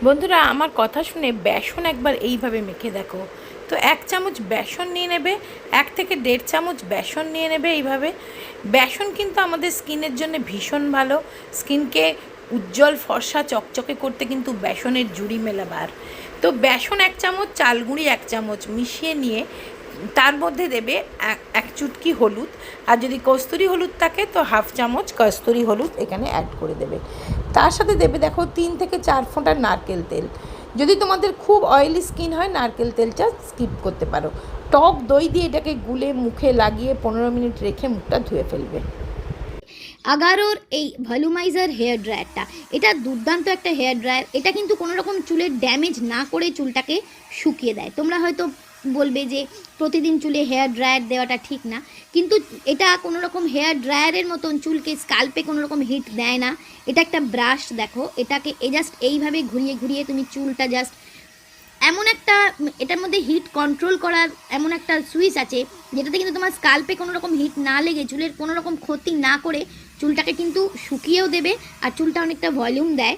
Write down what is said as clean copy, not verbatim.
বন্ধুরা, আমার কথা শুনে বেসন একবার এইভাবে মেখে দেখো। তো 1 চামচ বেসন নিয়ে নেবে, 1 থেকে 1.5 চামচ বেসন নিয়ে নেবে এইভাবে। বেসন কিন্তু আমাদের স্কিনের জন্য ভীষণ ভালো। স্কিনকে উজ্জ্বল ফর্সা চকচকে করতে কিন্তু বেসনের জুড়ি মেলাবার। তো বেসন 1 চামচ, চাল গুঁড়ি 1 চামচ মিশিয়ে নিয়ে তার মধ্যে দেবে এক চুটকি হলুদ। আর যদি কস্তুরি হলুদ থাকে তো 1/2 চামচ কস্তুরি হলুদ এখানে অ্যাড করে দেবে। তার সাথে দেবে দেখো 3 থেকে 4 ফোঁটা নারকেল তেল। যদি তোমাদের খুব অয়েলি স্কিন হয় নারকেল তেলটা স্কিপ করতে পারো। টক দই দিয়ে এটাকে গুলে মুখে লাগিয়ে 15 মিনিট রেখে মুখটা ধুয়ে ফেলবে। আগারোর এই ভলিউমাইজার হেয়ার ড্রায়ারটা, এটা দুর্দান্ত একটা হেয়ার ড্রায়ার। এটা কিন্তু কোনো রকম চুলের ড্যামেজ না করে চুলটাকে শুকিয়ে দেয়। তোমরা হয়তো বলবে যে প্রতিদিন চুলে হেয়ার ড্রায়ার দেওয়াটা ঠিক না, কিন্তু এটা কোনো রকম হেয়ার ড্রায়ারের মতন চুলকে স্কাল্পে কোনো রকম হিট দেয় না। এটা একটা ব্রাশ, দেখো এটাকে জাস্ট এইভাবে ঘুরিয়ে ঘুরিয়ে তুমি চুলটা জাস্ট এমন একটা, এটার মধ্যে হিট কন্ট্রোল করার এমন একটা সুইচ আছে যেটাতে কিন্তু তোমার স্কাল্পে কোনো রকম হিট না লেগে চুলের কোনো রকম ক্ষতি না করে চুলটাকে কিন্তু শুকিয়েও দেবে আর চুলটা অনেকটা ভলিউম দেয়।